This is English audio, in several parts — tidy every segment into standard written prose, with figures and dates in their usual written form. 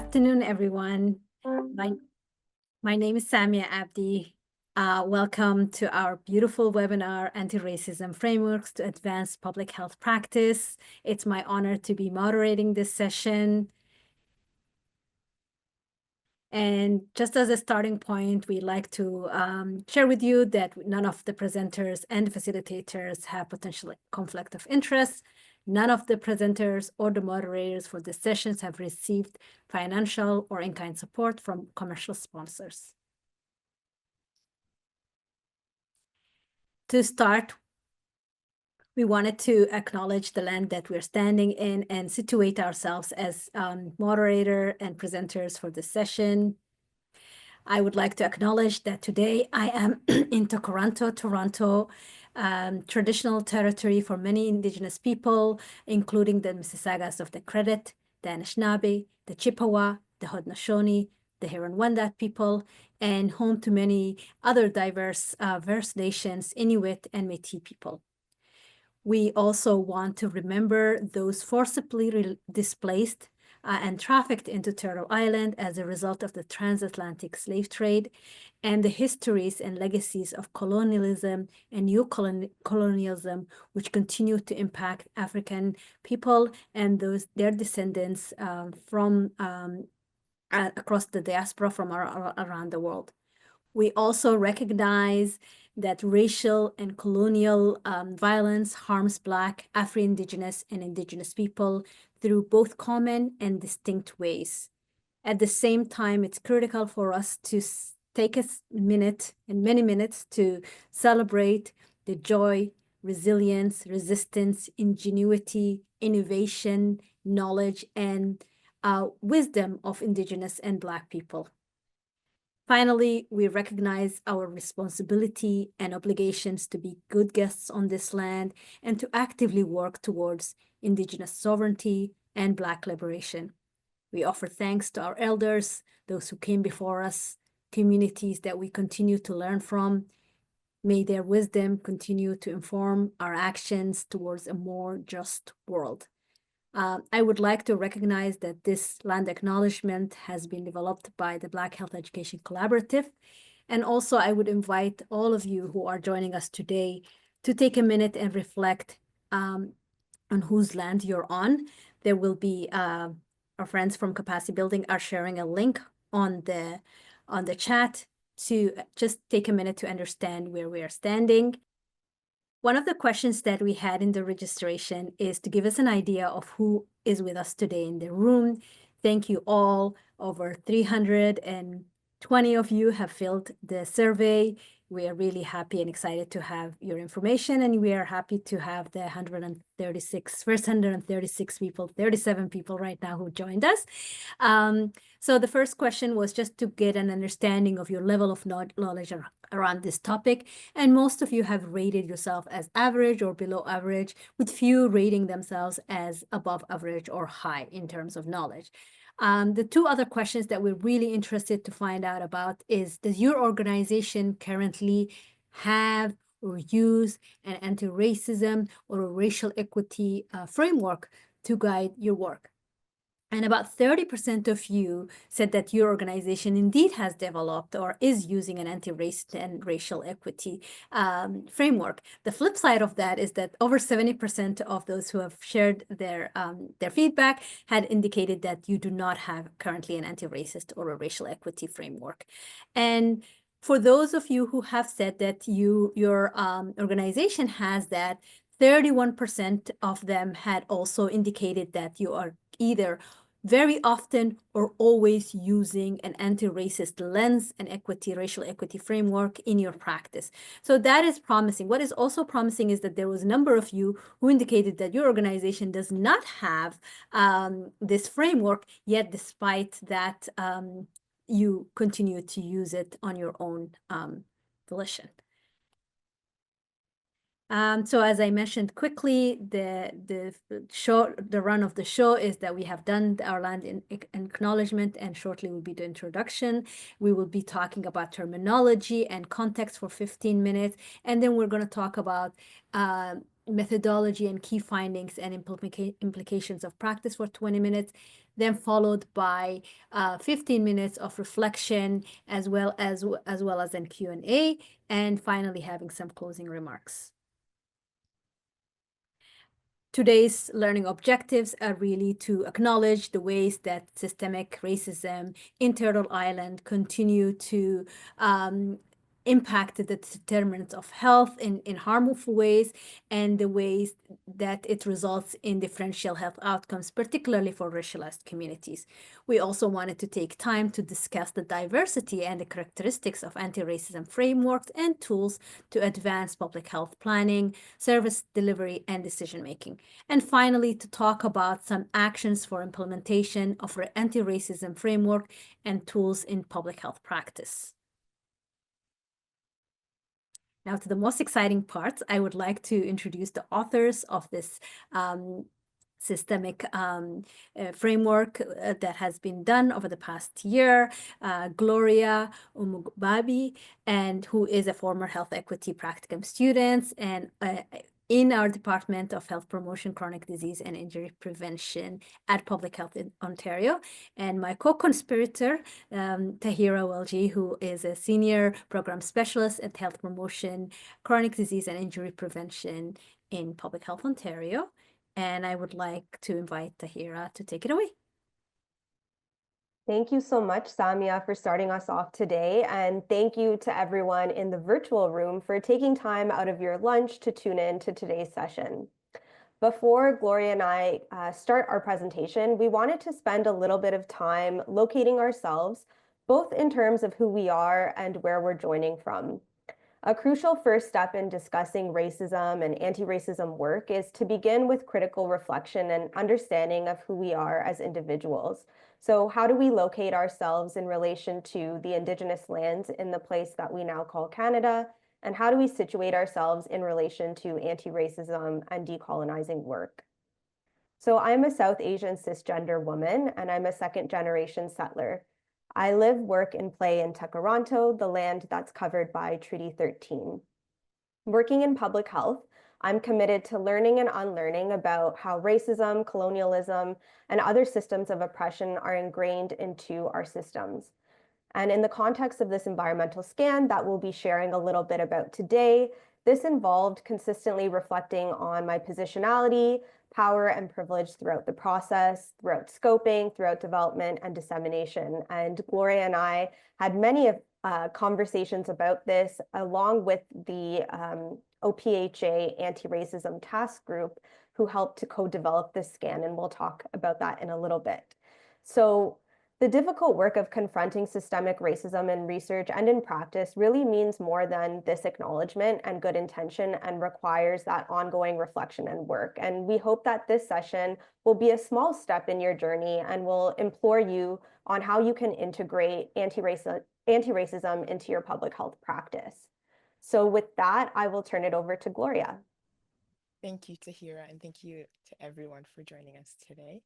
afternoon, everyone. My name is Samia Abdi. Welcome to our beautiful webinar, Anti-Racism Frameworks to Advance Public Health Practice. It's my honor to be moderating this session. And just as a starting point, we'd like to share with you that none of the presenters and facilitators have potential conflict of interest. None of the presenters or the moderators for the sessions have received financial or in-kind support from commercial sponsors. To start, we wanted to acknowledge the land that we're standing in and situate ourselves as moderator and presenters for this session. I would like to acknowledge that today I am in Toronto, traditional territory for many Indigenous people, including the Mississaugas of the Credit, the Anishinaabe, the Chippewa, the Haudenosaunee, the Huron-Wendat people, and home to many other diverse First Nations, Inuit, and Métis people. We also want to remember those forcibly displaced and trafficked into Turtle Island as a result of the transatlantic slave trade and the histories and legacies of colonialism and new colonialism, which continue to impact African people and their descendants from across the diaspora from around the world. We also recognize that racial and colonial violence harms Black, Afro-Indigenous, and Indigenous people through both common and distinct ways. At the same time, it's critical for us to take a minute and many minutes to celebrate the joy, resilience, resistance, ingenuity, innovation, knowledge, and wisdom of Indigenous and Black people. Finally, we recognize our responsibility and obligations to be good guests on this land and to actively work towards Indigenous sovereignty and Black liberation. We offer thanks to our elders, those who came before us, communities that we continue to learn from. May their wisdom continue to inform our actions towards a more just world. I would like to recognize that this land acknowledgement has been developed by the Black Health Education Collaborative. And also I would invite all of you who are joining us today to take a minute and reflect on whose land you're on. There will be, our friends from Capacity Building are sharing a link on the chat to just take a minute to understand where we are standing. One of the questions that we had in the registration is to give us an idea of who is with us today in the room. Thank you all. Over 320 of you have filled the survey. We are really happy and excited to have your information, and we are happy to have the first 136 people, 37 people right now who joined us. So the first question was just to get an understanding of your level of knowledge around this topic. And most of you have rated yourself as average or below average, with few rating themselves as above average or high in terms of knowledge. The two other questions that we're really interested to find out about is, does your organization currently have or use an anti-racism or a racial equity framework to guide your work? And about 30% of you said that your organization indeed has developed or is using an anti-racist and racial equity framework. The flip side of that is that over 70% of those who have shared their feedback had indicated that you do not have currently an anti-racist or a racial equity framework. And for those of you who have said that your organization has that, 31% of them had also indicated that you are either very often or always using an anti-racist lens and racial equity framework in your practice. So that is promising. What is also promising is that there was a number of you who indicated that your organization does not have this framework, yet despite that, you continue to use it on your own volition. So as I mentioned quickly, the run of the show is that we have done our land in acknowledgement, and shortly will be the introduction. We will be talking about terminology and context for 15 minutes, and then we're going to talk about methodology and key findings and implications of practice for 20 minutes, then followed by 15 minutes of reflection as well as an Q&A, and finally having some closing remarks. Today's learning objectives are really to acknowledge the ways that systemic racism in Turtle Island continue to impact the determinants of health in harmful ways, and the ways that it results in differential health outcomes, particularly for racialized communities. We also wanted to take time to discuss the diversity and the characteristics of anti-racism frameworks and tools to advance public health planning, service delivery, and decision-making. And finally, to talk about some actions for implementation of our anti-racism framework and tools in public health practice. Now to the most exciting part, I would like to introduce the authors of this systemic framework that has been done over the past year, Gloria Umubabi, and who is a former health equity practicum student and in our Department of Health Promotion, Chronic Disease and Injury Prevention at Public Health in Ontario, and my co-conspirator, Tahira Welji, who is a Senior Program Specialist at Health Promotion, Chronic Disease and Injury Prevention in Public Health Ontario. And I would like to invite Tahira to take it away. Thank you so much, Samia, for starting us off today. And thank you to everyone in the virtual room for taking time out of your lunch to tune in to today's session. Before Gloria and I start our presentation, we wanted to spend a little bit of time locating ourselves, both in terms of who we are and where we're joining from. A crucial first step in discussing racism and anti-racism work is to begin with critical reflection and understanding of who we are as individuals. So how do we locate ourselves in relation to the Indigenous lands in the place that we now call Canada? And how do we situate ourselves in relation to anti-racism and decolonizing work? So I'm a South Asian cisgender woman, and I'm a second-generation settler. I live, work, and play in Tekaronto, the land that's covered by Treaty 13. Working in public health, I'm committed to learning and unlearning about how racism, colonialism, and other systems of oppression are ingrained into our systems. And in the context of this environmental scan that we'll be sharing a little bit about today, this involved consistently reflecting on my positionality, power, and privilege throughout the process, throughout scoping, throughout development and dissemination. And Gloria and I had many conversations about this, along with the OPHA Anti-Racism Task Group, who helped to co-develop this scan, and we'll talk about that in a little bit. So the difficult work of confronting systemic racism in research and in practice really means more than this acknowledgement and good intention, and requires that ongoing reflection and work. And we hope that this session will be a small step in your journey and will implore you on how you can integrate anti-racism into your public health practice. So with that, I will turn it over to Gloria. Thank you, Tahira, and thank you to everyone for joining us today.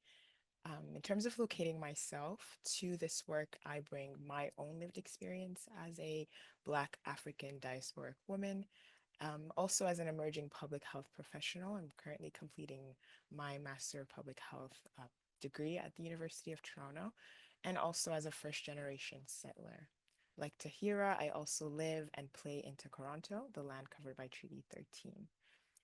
In terms of locating myself to this work, I bring my own lived experience as a Black African diasporic woman. Also as an emerging public health professional. I'm currently completing my Master of Public Health degree at the University of Toronto, and also as a first-generation settler. Like Tahira, I also live and play in Toronto, the land covered by Treaty 13.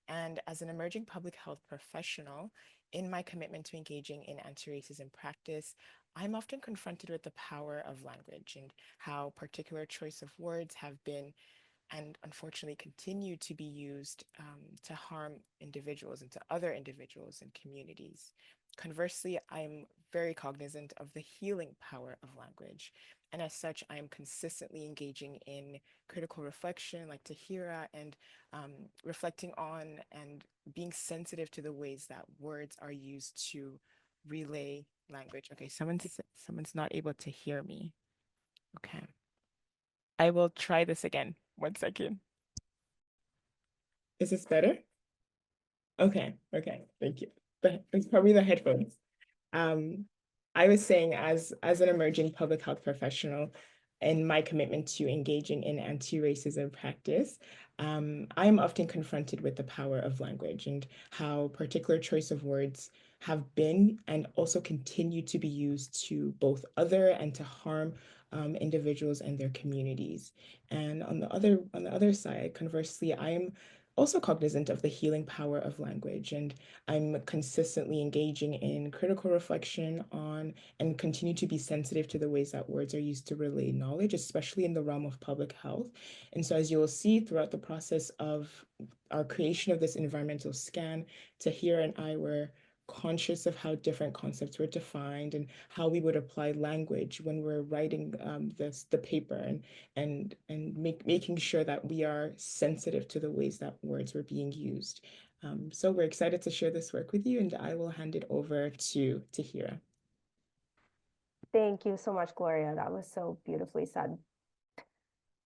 And as an emerging public health professional, in my commitment to engaging in anti-racism practice, I'm often confronted with the power of language and how particular choice of words have been and unfortunately continue to be used to harm individuals and to other individuals and communities. Conversely, I'm very cognizant of the healing power of language. And as such, I am consistently engaging in critical reflection, like Tahira, and reflecting on and being sensitive to the ways that words are used to relay language. Okay, someone's not able to hear me. Okay. I will try this again. 1 second. Is this better? Okay, thank you. But it's probably the headphones. I was saying, as an emerging public health professional, in my commitment to engaging in anti-racism practice, I am often confronted with the power of language and how particular choice of words have been and also continue to be used to both other and to harm individuals and their communities. And on the other side, conversely, I am also cognizant of the healing power of language, and I'm consistently engaging in critical reflection on and continue to be sensitive to the ways that words are used to relay knowledge, especially in the realm of public health. And so, as you will see throughout the process of our creation of this environmental scan, Tahira and I were conscious of how different concepts were defined and how we would apply language when we're writing the paper, and making sure that we are sensitive to the ways that words were being used. So we're excited to share this work with you, and I will hand it over to Tahira. Thank you so much, Gloria. That was so beautifully said.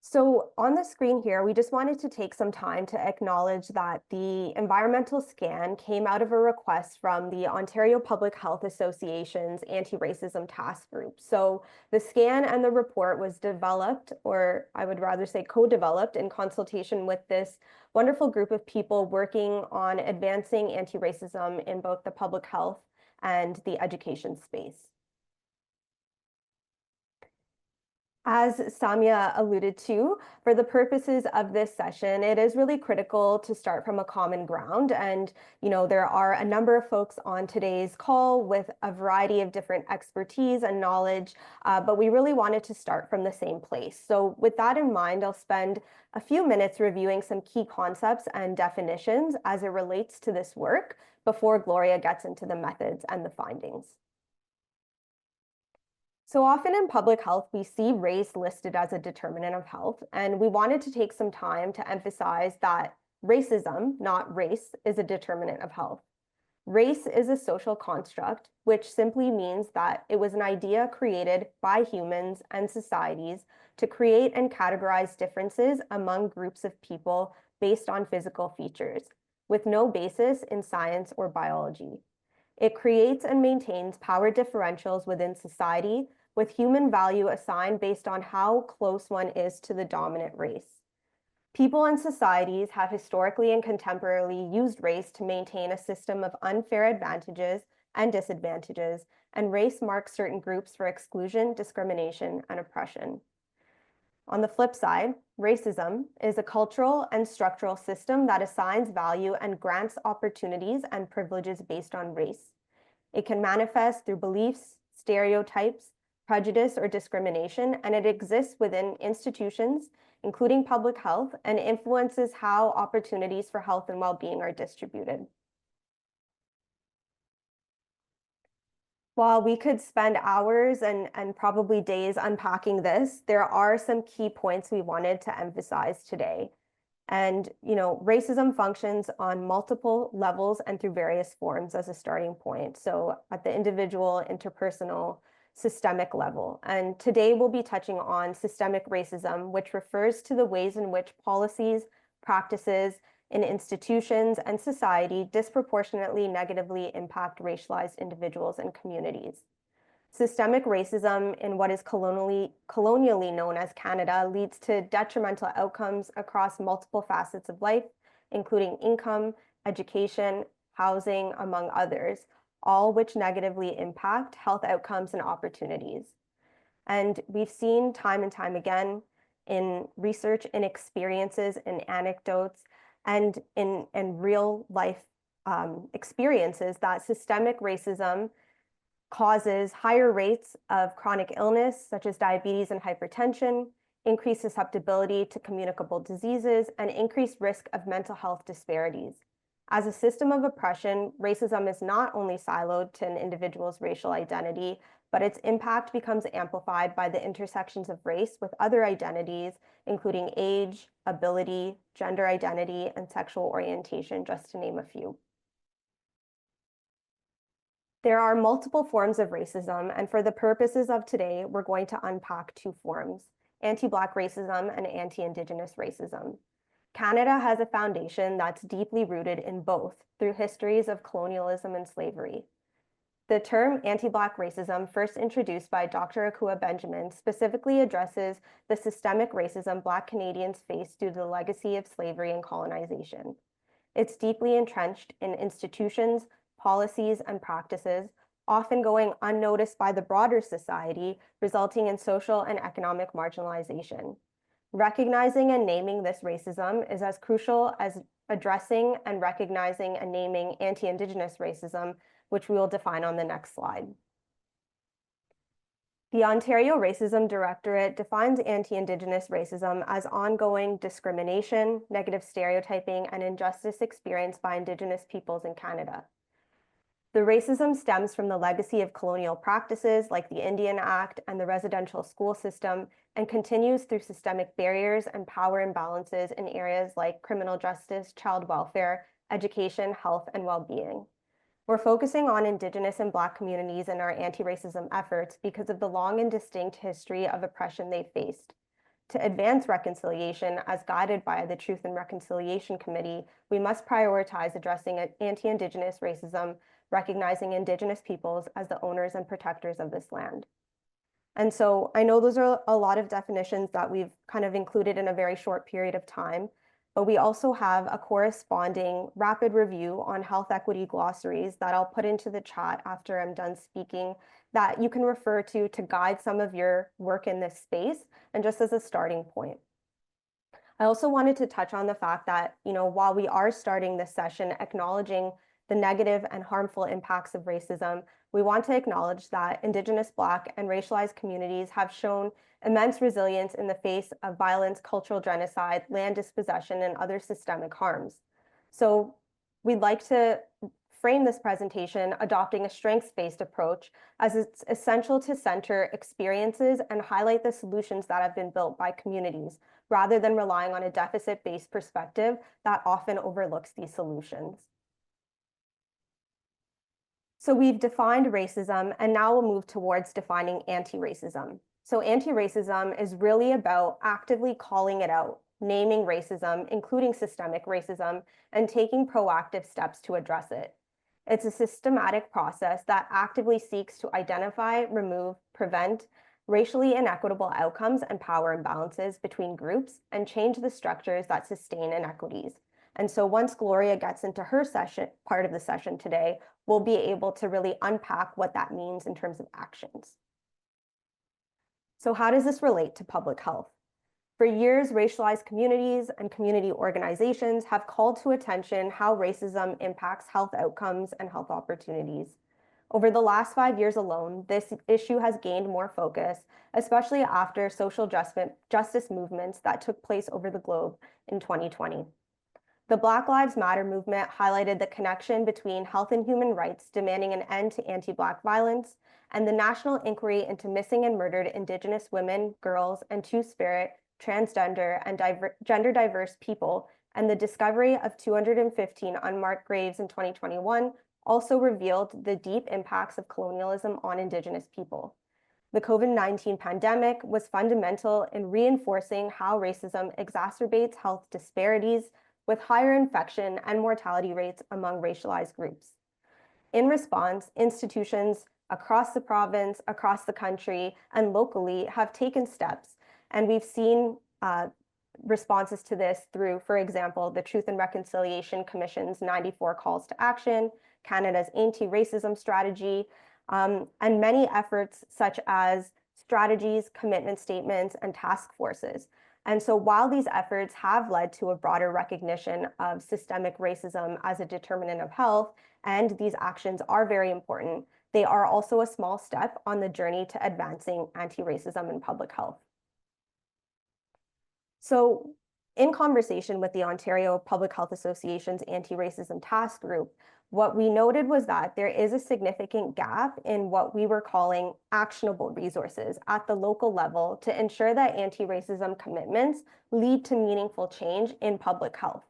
So on the screen here, we just wanted to take some time to acknowledge that the environmental scan came out of a request from the Ontario Public Health Association's Anti-Racism Task Group. So the scan and the report was developed, or I would rather say co-developed, in consultation with this wonderful group of people working on advancing anti-racism in both the public health and the education space. As Samia alluded to, for the purposes of this session, it is really critical to start from a common ground. And, there are a number of folks on today's call with a variety of different expertise and knowledge, but we really wanted to start from the same place. So with that in mind, I'll spend a few minutes reviewing some key concepts and definitions as it relates to this work before Gloria gets into the methods and the findings. So often in public health, we see race listed as a determinant of health, and we wanted to take some time to emphasize that racism, not race, is a determinant of health. Race is a social construct, which simply means that it was an idea created by humans and societies to create and categorize differences among groups of people based on physical features, with no basis in science or biology. It creates and maintains power differentials within society, with human value assigned based on how close one is to the dominant race. People and societies have historically and contemporarily used race to maintain a system of unfair advantages and disadvantages, and race marks certain groups for exclusion, discrimination, and oppression. On the flip side, racism is a cultural and structural system that assigns value and grants opportunities and privileges based on race. It can manifest through beliefs, stereotypes, prejudice, or discrimination, and it exists within institutions, including public health, and influences how opportunities for health and well-being are distributed. While we could spend hours and probably days unpacking this, there are some key points we wanted to emphasize today. And, racism functions on multiple levels and through various forms as a starting point. So at the individual, interpersonal, systemic level. And today we'll be touching on systemic racism, which refers to the ways in which policies, practices, in institutions and society disproportionately negatively impact racialized individuals and communities. Systemic racism in what is colonially known as Canada leads to detrimental outcomes across multiple facets of life, including income, education, housing, among others, all which negatively impact health outcomes and opportunities. And we've seen time and time again in research, in experiences, in anecdotes, and in real life experiences that systemic racism causes higher rates of chronic illness, such as diabetes and hypertension, increased susceptibility to communicable diseases, and increased risk of mental health disparities. As a system of oppression, racism is not only siloed to an individual's racial identity, but its impact becomes amplified by the intersections of race with other identities, including age, ability, gender identity, and sexual orientation, just to name a few. There are multiple forms of racism, and for the purposes of today, we're going to unpack two forms: anti-Black racism and anti-Indigenous racism. Canada has a foundation that's deeply rooted in both through histories of colonialism and slavery. The term anti-Black racism, first introduced by Dr. Akua Benjamin, specifically addresses the systemic racism Black Canadians face due to the legacy of slavery and colonization. It's deeply entrenched in institutions, policies, and practices, often going unnoticed by the broader society, resulting in social and economic marginalization. Recognizing and naming this racism is as crucial as addressing and recognizing and naming anti-Indigenous racism, which we will define on the next slide. The Ontario Racism Directorate defines anti-Indigenous racism as ongoing discrimination, negative stereotyping, and injustice experienced by Indigenous peoples in Canada. The racism stems from the legacy of colonial practices like the Indian Act and the residential school system, and continues through systemic barriers and power imbalances in areas like criminal justice, child welfare, education, health, and well-being. We're focusing on Indigenous and Black communities in our anti-racism efforts because of the long and distinct history of oppression they faced. To advance reconciliation, as guided by the Truth and Reconciliation Committee, we must prioritize addressing anti-Indigenous racism, recognizing Indigenous peoples as the owners and protectors of this land. And so I know those are a lot of definitions that we've kind of included in a very short period of time, but we also have a corresponding rapid review on health equity glossaries that I'll put into the chat after I'm done speaking, that you can refer to guide some of your work in this space and just as a starting point. I also wanted to touch on the fact that, while we are starting this session acknowledging the negative and harmful impacts of racism, we want to acknowledge that Indigenous, Black, and racialized communities have shown immense resilience in the face of violence, cultural genocide, land dispossession, and other systemic harms. So we'd like to frame this presentation adopting a strengths-based approach, as it's essential to center experiences and highlight the solutions that have been built by communities, rather than relying on a deficit-based perspective that often overlooks these solutions. So we've defined racism, and now we'll move towards defining anti-racism. So anti-racism is really about actively calling it out, naming racism, including systemic racism, and taking proactive steps to address it. It's a systematic process that actively seeks to identify, remove, prevent racially inequitable outcomes and power imbalances between groups, and change the structures that sustain inequities. And so once Gloria gets into her part of the session today, we'll be able to really unpack what that means in terms of actions. So how does this relate to public health? For years, racialized communities and community organizations have called to attention how racism impacts health outcomes and health opportunities. Over the last 5 years alone, this issue has gained more focus, especially after social justice movements that took place over the globe in 2020. The Black Lives Matter movement highlighted the connection between health and human rights, demanding an end to anti-Black violence, and the national inquiry into missing and murdered Indigenous women, girls, and Two-Spirit, transgender, and gender diverse people, and the discovery of 215 unmarked graves in 2021 also revealed the deep impacts of colonialism on Indigenous people. The COVID-19 pandemic was fundamental in reinforcing how racism exacerbates health disparities, with higher infection and mortality rates among racialized groups. In response, institutions across the province, across the country, and locally have taken steps, and we've seen responses to this through, for example, the Truth and Reconciliation Commission's 94 calls to action, Canada's anti-racism strategy, and many efforts such as strategies, commitment statements, and task forces. And so while these efforts have led to a broader recognition of systemic racism as a determinant of health, and these actions are very important, they are also a small step on the journey to advancing anti-racism in public health. So in conversation with the Ontario Public Health Association's Anti-Racism Task Group, what we noted was that there is a significant gap in what we were calling actionable resources at the local level to ensure that anti-racism commitments lead to meaningful change in public health.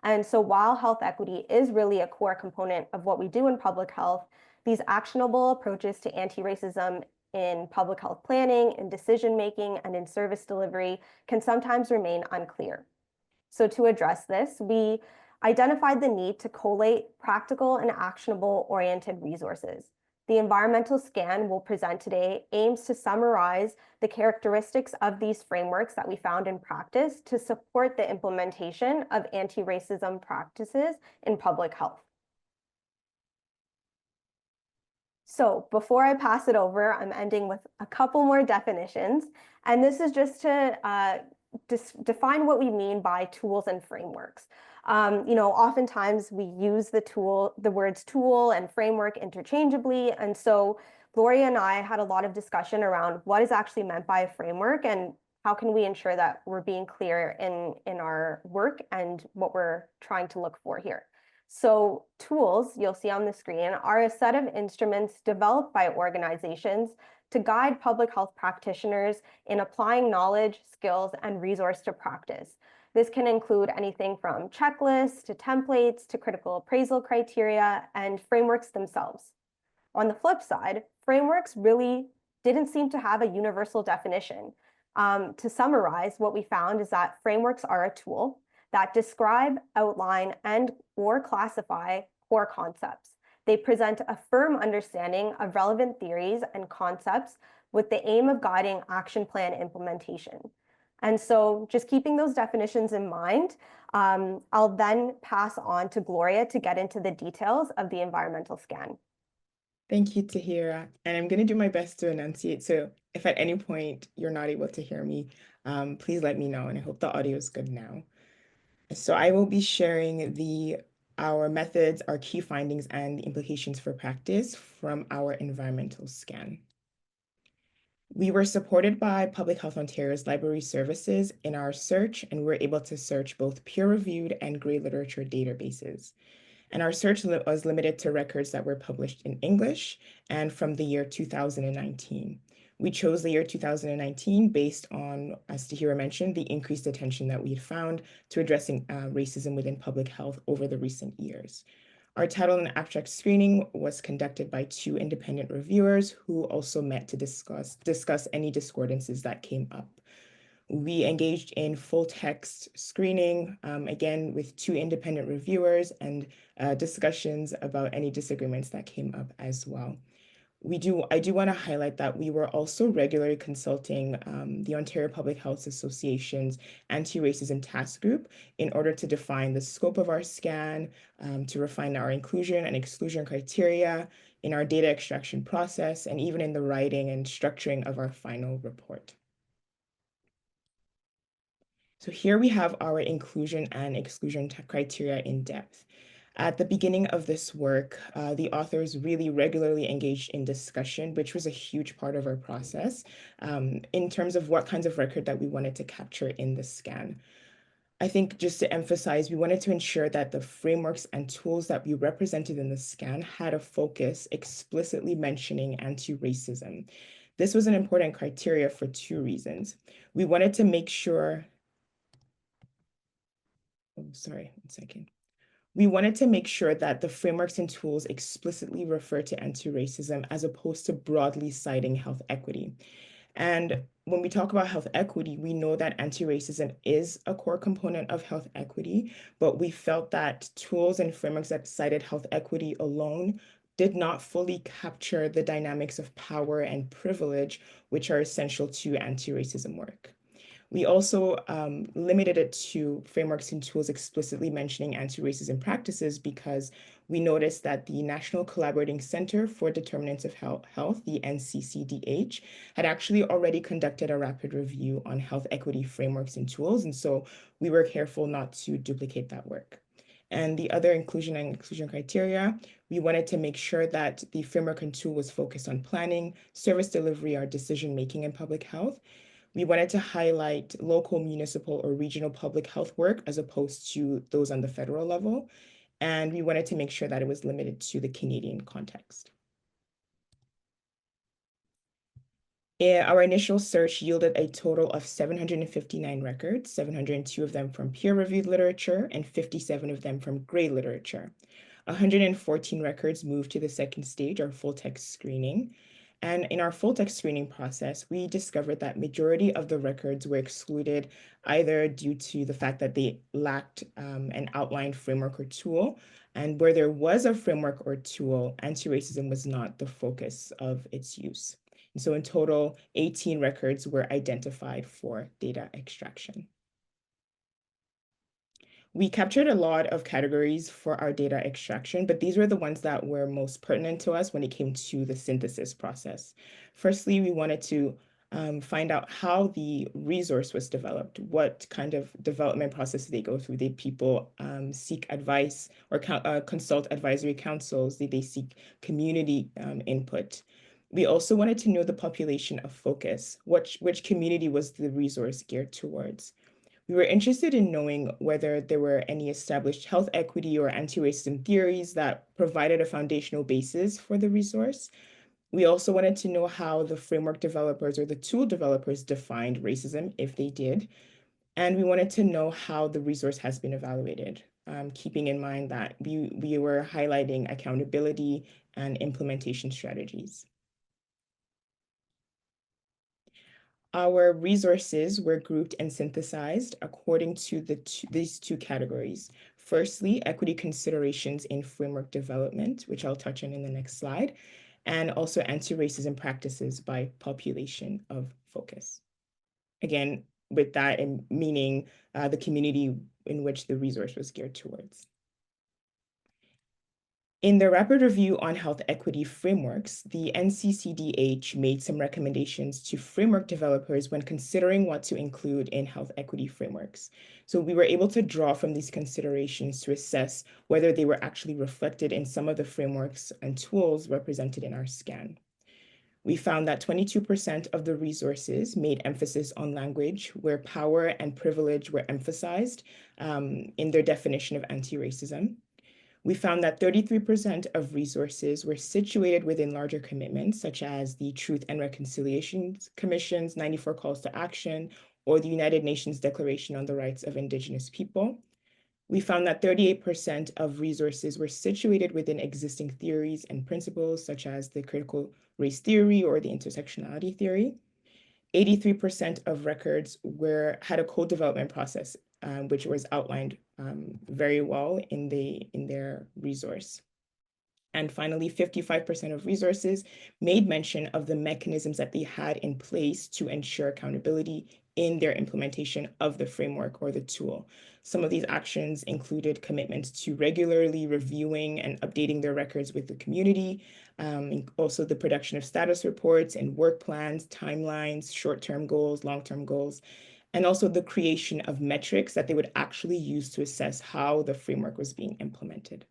And so while health equity is really a core component of what we do in public health, these actionable approaches to anti-racism in public health planning, in decision-making, and in service delivery can sometimes remain unclear. So to address this, we identified the need to collate practical and actionable oriented resources. The environmental scan we'll present today aims to summarize the characteristics of these frameworks that we found in practice to support the implementation of anti-racism practices in public health. So before I pass it over, I'm ending with a couple more definitions. And this is just to define what we mean by tools and frameworks. Oftentimes we use the words tool and framework interchangeably. And so Gloria and I had a lot of discussion around what is actually meant by a framework and how can we ensure that we're being clear in our work and what we're trying to look for here. So tools, you'll see on the screen, are a set of instruments developed by organizations to guide public health practitioners in applying knowledge, skills, and resource to practice. This can include anything from checklists to templates to critical appraisal criteria and frameworks themselves. On the flip side, frameworks really didn't seem to have a universal definition. To summarize, what we found is that frameworks are a tool that describe, outline, and/or classify core concepts. They present a firm understanding of relevant theories and concepts with the aim of guiding action plan implementation. And so just keeping those definitions in mind, I'll then pass on to Gloria to get into the details of the environmental scan. Thank you, Tahira. And I'm going to do my best to enunciate. So if at any point you're not able to hear me, please let me know. And I hope the audio is good now. So I will be sharing our methods, our key findings, and the implications for practice from our environmental scan. We were supported by Public Health Ontario's library services in our search, and we were able to search both peer-reviewed and grey literature databases. And our search was limited to records that were published in English and from the year 2019. We chose the year 2019 based on, as Tahira mentioned, the increased attention that we had found to addressing racism within public health over the recent years. Our title and abstract screening was conducted by 2 independent reviewers who also met to discuss any discordances that came up. We engaged in full text screening, again, with 2 independent reviewers and discussions about any disagreements that came up as well. I do want to highlight that we were also regularly consulting the Ontario Public Health Association's Anti-Racism Task Group in order to define the scope of our scan, to refine our inclusion and exclusion criteria in our data extraction process, and even in the writing and structuring of our final report. So here we have our inclusion and exclusion criteria in depth. At the beginning of this work, the authors really regularly engaged in discussion, which was a huge part of our process, in terms of what kinds of record that we wanted to capture in the scan. I think just to emphasize, we wanted to ensure that the frameworks and tools that we represented in the scan had a focus explicitly mentioning anti-racism. This was an important criteria for 2 reasons. We wanted to make sure, We wanted to make sure that the frameworks and tools explicitly refer to anti-racism as opposed to broadly citing health equity. And when we talk about health equity, we know that anti-racism is a core component of health equity, but we felt that tools and frameworks that cited health equity alone did not fully capture the dynamics of power and privilege, which are essential to anti-racism work. We also limited it to frameworks and tools explicitly mentioning anti-racism practices because we noticed that the National Collaborating Center for Determinants of Health, the NCCDH, had actually already conducted a rapid review on health equity frameworks and tools. And so we were careful not to duplicate that work. And the other inclusion and exclusion criteria, we wanted to make sure that the framework and tool was focused on planning, service delivery, or decision-making in public health. We wanted to highlight local, municipal, or regional public health work as opposed to those on the federal level. And we wanted to make sure that it was limited to the Canadian context. Our initial search yielded a total of 759 records, 702 of them from peer-reviewed literature and 57 of them from grey literature. 114 records moved to the second stage, our full text screening. And in our full text screening process, we discovered that majority of the records were excluded either due to the fact that they lacked an outlined framework or tool, and where there was a framework or tool, anti-racism was not the focus of its use. And so in total, 18 records were identified for data extraction. We captured a lot of categories for our data extraction, but these were the ones that were most pertinent to us when it came to the synthesis process. Firstly, we wanted to find out how the resource was developed. What kind of development process did they go through? Did people seek advice or consult advisory councils? Did they seek community input? We also wanted to know the population of focus. Which community was the resource geared towards? We were interested in knowing whether there were any established health equity or anti-racism theories that provided a foundational basis for the resource. We also wanted to know how the framework developers or the tool developers defined racism, if they did. And we wanted to know how the resource has been evaluated, keeping in mind that we were highlighting accountability and implementation strategies. Our resources were grouped and synthesized according to these two categories. Firstly, equity considerations in framework development, which I'll touch on in the next slide, and also anti-racism practices by population of focus. Again, with that meaning the community in which the resource was geared towards. In the rapid review on health equity frameworks, the NCCDH made some recommendations to framework developers when considering what to include in health equity frameworks. So we were able to draw from these considerations to assess whether they were actually reflected in some of the frameworks and tools represented in our scan. We found that 22% of the resources made emphasis on language where power and privilege were emphasized in their definition of anti-racism. We found that 33% of resources were situated within larger commitments, such as the Truth and Reconciliation Commission's 94 Calls to Action or the United Nations Declaration on the Rights of Indigenous People. We found that 38% of resources were situated within existing theories and principles, such as the critical race theory or the intersectionality theory. 83% of records had a co-development process, which was outlined very well in their resource. And finally, 55% of resources made mention of the mechanisms that they had in place to ensure accountability in their implementation of the framework or the tool. Some of these actions included commitments to regularly reviewing and updating their records with the community, also the production of status reports and work plans, timelines, short-term goals, long-term goals, and also the creation of metrics that they would actually use to assess how the framework was being implemented.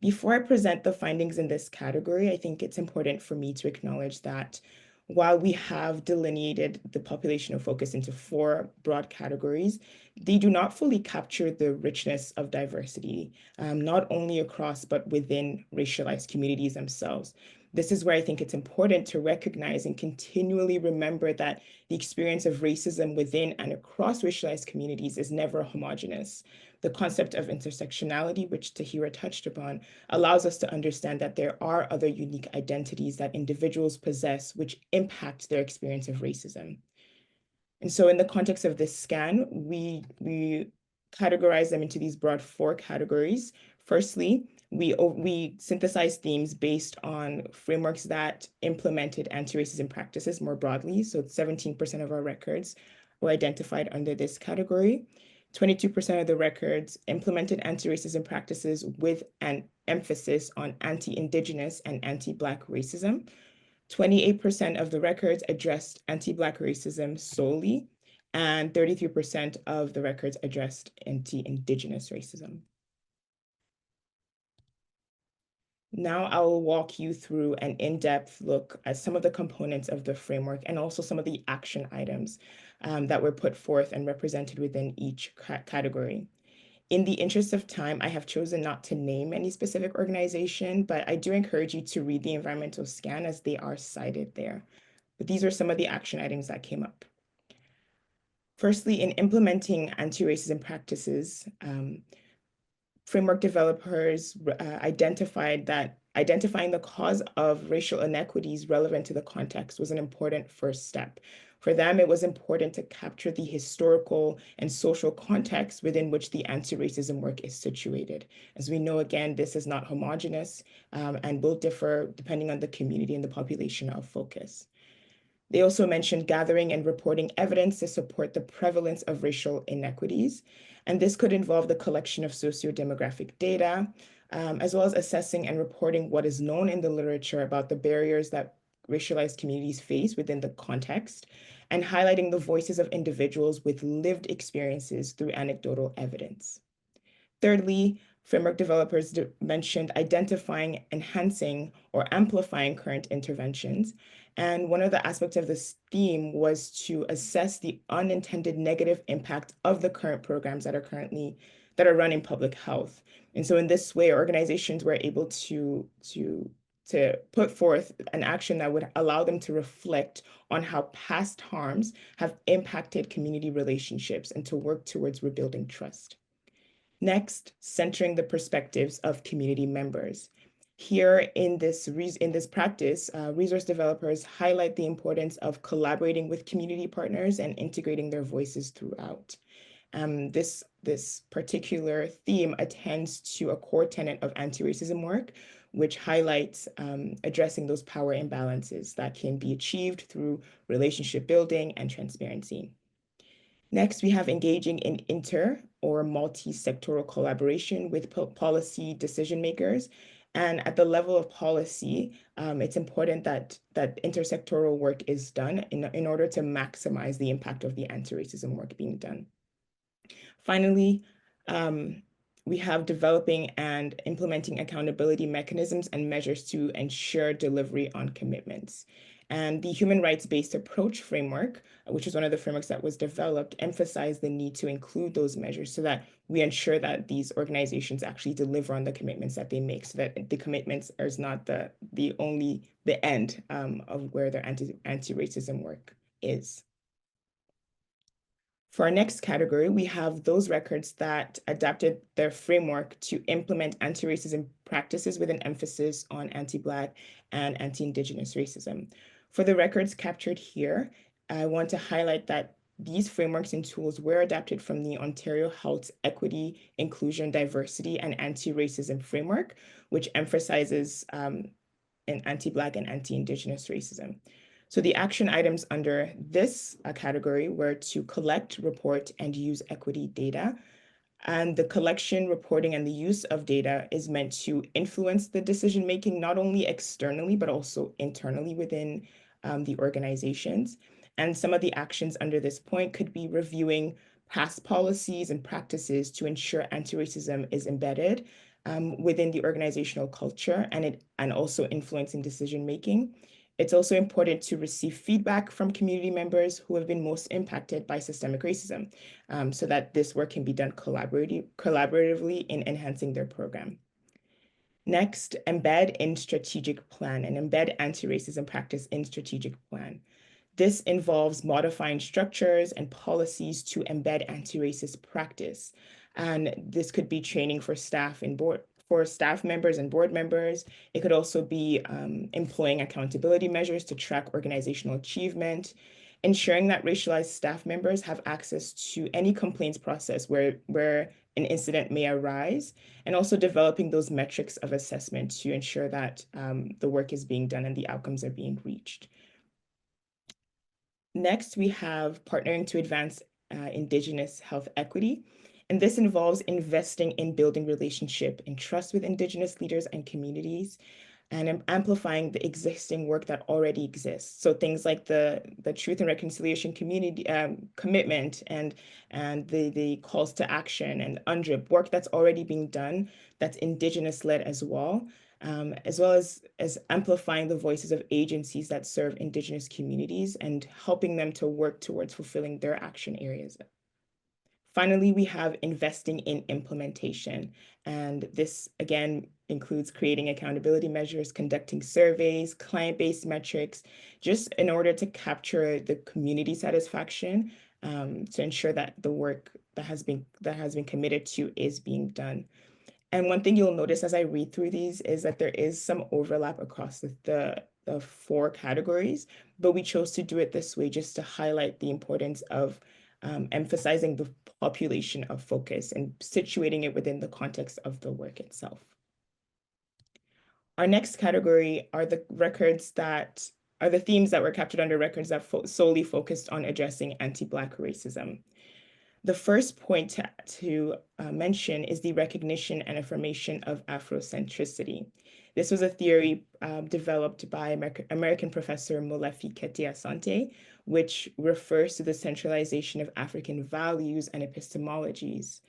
Before I present the findings in this category, I think it's important for me to acknowledge that while we have delineated the population of focus into 4 broad categories, they do not fully capture the richness of diversity, not only across but within racialized communities themselves. This is where I think it's important to recognize and continually remember that the experience of racism within and across racialized communities is never homogeneous. The concept of intersectionality, which Tahira touched upon, allows us to understand that there are other unique identities that individuals possess which impact their experience of racism. And so in the context of this scan, we categorize them into these broad 4 categories. Firstly, we synthesize themes based on frameworks that implemented anti-racism practices more broadly. So 17% of our records were identified under this category. 22% of the records implemented anti-racism practices with an emphasis on anti-Indigenous and anti-Black racism. 28% of the records addressed anti-Black racism solely, and 33% of the records addressed anti-Indigenous racism. Now I'll walk you through an in-depth look at some of the components of the framework and also some of the action items that were put forth and represented within each category. In the interest of time, I have chosen not to name any specific organization, but I do encourage you to read the environmental scan as they are cited there. But these are some of the action items that came up. Firstly, in implementing anti-racism practices, framework developers identified that identifying the cause of racial inequities relevant to the context was an important first step. For them, it was important to capture the historical and social context within which the anti-racism work is situated. As we know, again, this is not homogeneous and will differ depending on the community and the population of focus. They also mentioned gathering and reporting evidence to support the prevalence of racial inequities. And this could involve the collection of socio-demographic data, as well as assessing and reporting what is known in the literature about the barriers that racialized communities face within the context, and highlighting the voices of individuals with lived experiences through anecdotal evidence. Thirdly, framework developers mentioned identifying, enhancing, or amplifying current interventions. And one of the aspects of this theme was to assess the unintended negative impact of the current programs that are run in public health. And so in this way, organizations were able to put forth an action that would allow them to reflect on how past harms have impacted community relationships and to work towards rebuilding trust. Next, centering the perspectives of community members. Here in this practice, resource developers highlight the importance of collaborating with community partners and integrating their voices throughout. This particular theme attends to a core tenet of anti-racism work, which highlights addressing those power imbalances that can be achieved through relationship building and transparency. Next, we have engaging in inter or multi-sectoral collaboration with policy decision makers. And at the level of policy, it's important that intersectoral work is done in order to maximize the impact of the anti-racism work being done. Finally, we have developing and implementing accountability mechanisms and measures to ensure delivery on commitments. And the human rights-based approach framework, which is one of the frameworks that was developed, emphasized the need to include those measures so that we ensure that these organizations actually deliver on the commitments that they make, so that the commitments is not the end of where their anti-racism work is. For our next category, we have those records that adapted their framework to implement anti-racism practices with an emphasis on anti-Black and anti-Indigenous racism. For the records captured here, I want to highlight that these frameworks and tools were adapted from the Ontario Health Equity, Inclusion, Diversity, and Anti-Racism Framework, which emphasizes an anti-Black and anti-Indigenous racism. So the action items under this category were to collect, report, and use equity data. And the collection, reporting, and the use of data is meant to influence the decision-making, not only externally, but also internally within the organizations. And some of the actions under this point could be reviewing past policies and practices to ensure anti-racism is embedded within the organizational culture and also influencing decision-making. It's also important to receive feedback from community members who have been most impacted by systemic racism, so that this work can be done collaboratively in enhancing their program. Next, embed in strategic plan and embed anti-racism practice in strategic plan. This involves modifying structures and policies to embed anti-racist practice. And this could be training for staff members and board members. It could also be employing accountability measures to track organizational achievement, ensuring that racialized staff members have access to any complaints process where an incident may arise, and also developing those metrics of assessment to ensure that the work is being done and the outcomes are being reached. Next, we have partnering to advance Indigenous health equity. And this involves investing in building relationship and trust with Indigenous leaders and communities, and amplifying the existing work that already exists. So things like the Truth and Reconciliation community commitment and the calls to action and UNDRIP work that's already being done, that's Indigenous led as well as amplifying the voices of agencies that serve Indigenous communities and helping them to work towards fulfilling their action areas. Finally, we have investing in implementation. And this, again, includes creating accountability measures, conducting surveys, client-based metrics, just in order to capture the community satisfaction to ensure that the work that has been committed to is being done. And one thing you'll notice as I read through these is that there is some overlap across the four categories, but we chose to do it this way just to highlight the importance of emphasizing the population of focus and situating it within the context of the work itself. Our next category are the themes that were captured under records that solely focused on addressing anti-Black racism. The first point to mention is the recognition and affirmation of Afrocentricity. This was a theory developed by American professor Molefi Kete-Asante, which refers to the centralization of African values and epistemologies.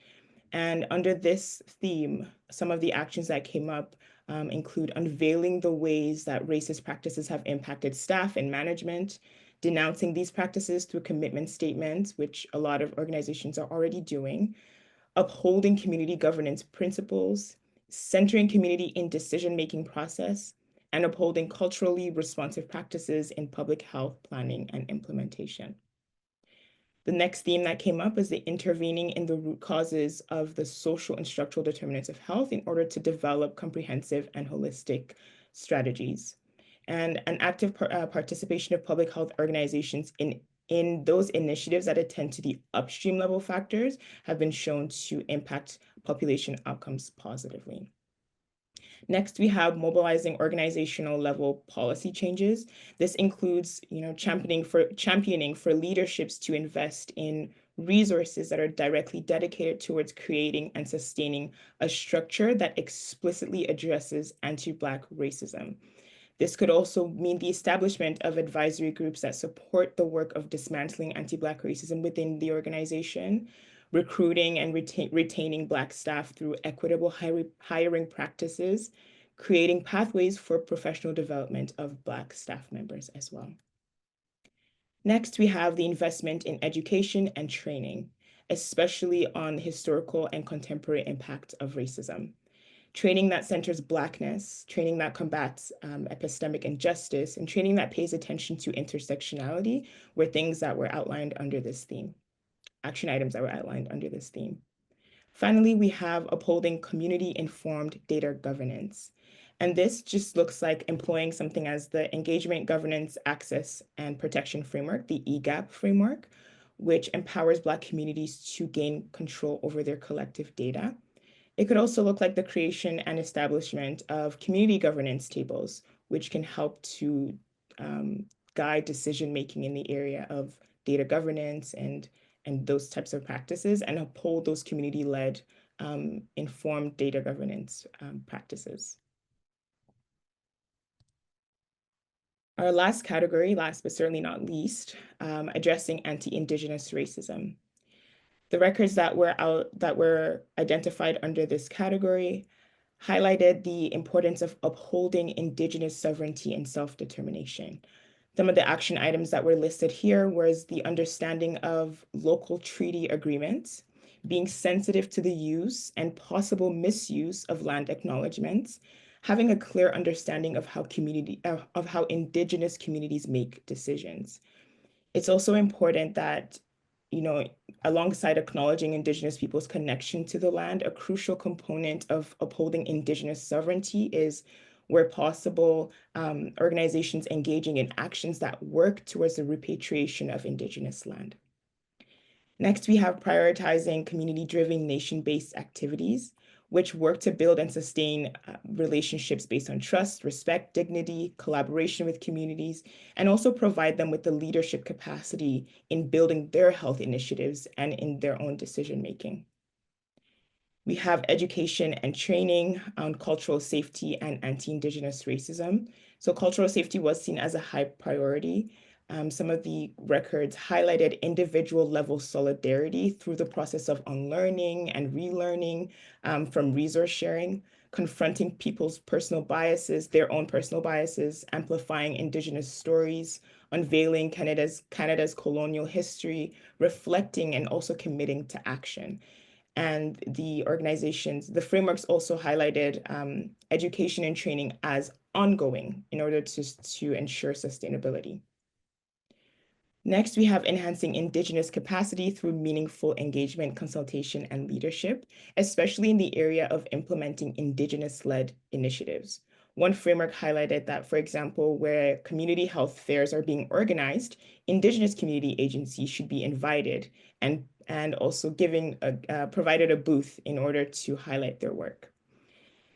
And under this theme, some of the actions that came up include unveiling the ways that racist practices have impacted staff and management, denouncing these practices through commitment statements, which a lot of organizations are already doing, upholding community governance principles, centering community in decision-making process, and upholding culturally responsive practices in public health planning and implementation. The next theme that came up is the intervening in the root causes of the social and structural determinants of health in order to develop comprehensive and holistic strategies. And an active participation of public health organizations in those initiatives that attend to the upstream level factors have been shown to impact population outcomes positively. Next, we have mobilizing organizational level policy changes. This includes, championing for leaderships to invest in resources that are directly dedicated towards creating and sustaining a structure that explicitly addresses anti-Black racism. This could also mean the establishment of advisory groups that support the work of dismantling anti-Black racism within the organization, recruiting and retaining Black staff through equitable hiring practices, creating pathways for professional development of Black staff members as well. Next, we have the investment in education and training, especially on historical and contemporary impacts of racism. Training that centers Blackness, training that combats epistemic injustice, and training that pays attention to intersectionality were things that were outlined under this theme, action items that were outlined under this theme. Finally, we have upholding community-informed data governance. And this just looks like employing something as the Engagement Governance Access and Protection Framework, the EGAP framework, which empowers Black communities to gain control over their collective data. It could also look like the creation and establishment of community governance tables, which can help to guide decision-making in the area of data governance and those types of practices, and uphold those community-led informed data governance practices. Our last category, last but certainly not least, addressing anti-Indigenous racism. The records that were identified under this category highlighted the importance of upholding Indigenous sovereignty and self-determination. Some of the action items that were listed here was the understanding of local treaty agreements, being sensitive to the use and possible misuse of land acknowledgements, having a clear understanding of how Indigenous communities make decisions. It's also important that, alongside acknowledging Indigenous people's connection to the land, a crucial component of upholding Indigenous sovereignty is, where possible, organizations engaging in actions that work towards the repatriation of Indigenous land. Next, we have prioritizing community-driven nation-based activities, which work to build and sustain relationships based on trust, respect, dignity, collaboration with communities, and also provide them with the leadership capacity in building their health initiatives and in their own decision-making. We have education and training on cultural safety and anti-Indigenous racism. So cultural safety was seen as a high priority. Some of the records highlighted individual level solidarity through the process of unlearning and relearning from resource sharing, confronting people's personal biases, their own personal biases, amplifying Indigenous stories, unveiling Canada's colonial history, reflecting and also committing to action. And the frameworks also highlighted education and training as ongoing in order to ensure sustainability. Next, we have enhancing Indigenous capacity through meaningful engagement, consultation, and leadership, especially in the area of implementing Indigenous-led initiatives. One framework highlighted that, for example, where community health fairs are being organized, Indigenous community agencies should be invited and also provided a booth in order to highlight their work.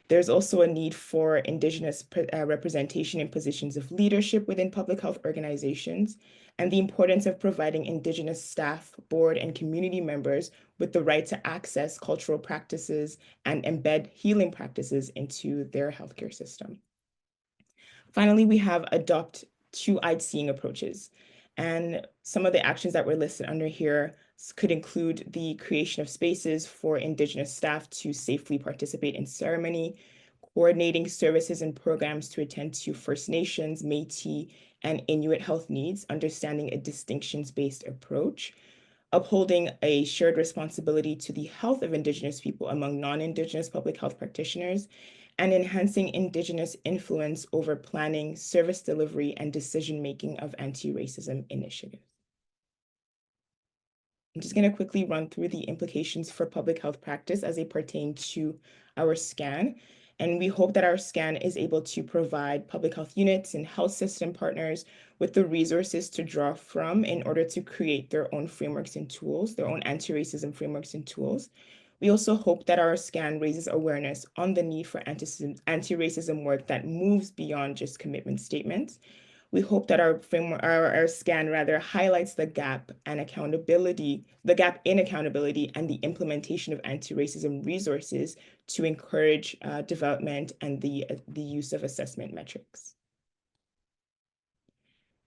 There's also a need for Indigenous representation in positions of leadership within public health organizations, and the importance of providing Indigenous staff, board, and community members with the right to access cultural practices and embed healing practices into their healthcare system. Finally, we have adopt two-eyed seeing approaches. And some of the actions that were listed under here could include the creation of spaces for Indigenous staff to safely participate in ceremony, coordinating services and programs to attend to First Nations, Métis, and Inuit health needs, understanding a distinctions-based approach, upholding a shared responsibility to the health of Indigenous people among non-Indigenous public health practitioners, and enhancing Indigenous influence over planning, service delivery, and decision-making of anti-racism initiatives. I'm just going to quickly run through the implications for public health practice as they pertain to our scan. And we hope that our scan is able to provide public health units and health system partners with the resources to draw from in order to create their own frameworks and tools, their own anti-racism frameworks and tools. We also hope that our scan raises awareness on the need for anti-racism work that moves beyond just commitment statements. We hope that our framework, our scan rather highlights the gap in accountability and the implementation of anti-racism resources to encourage development and the use of assessment metrics.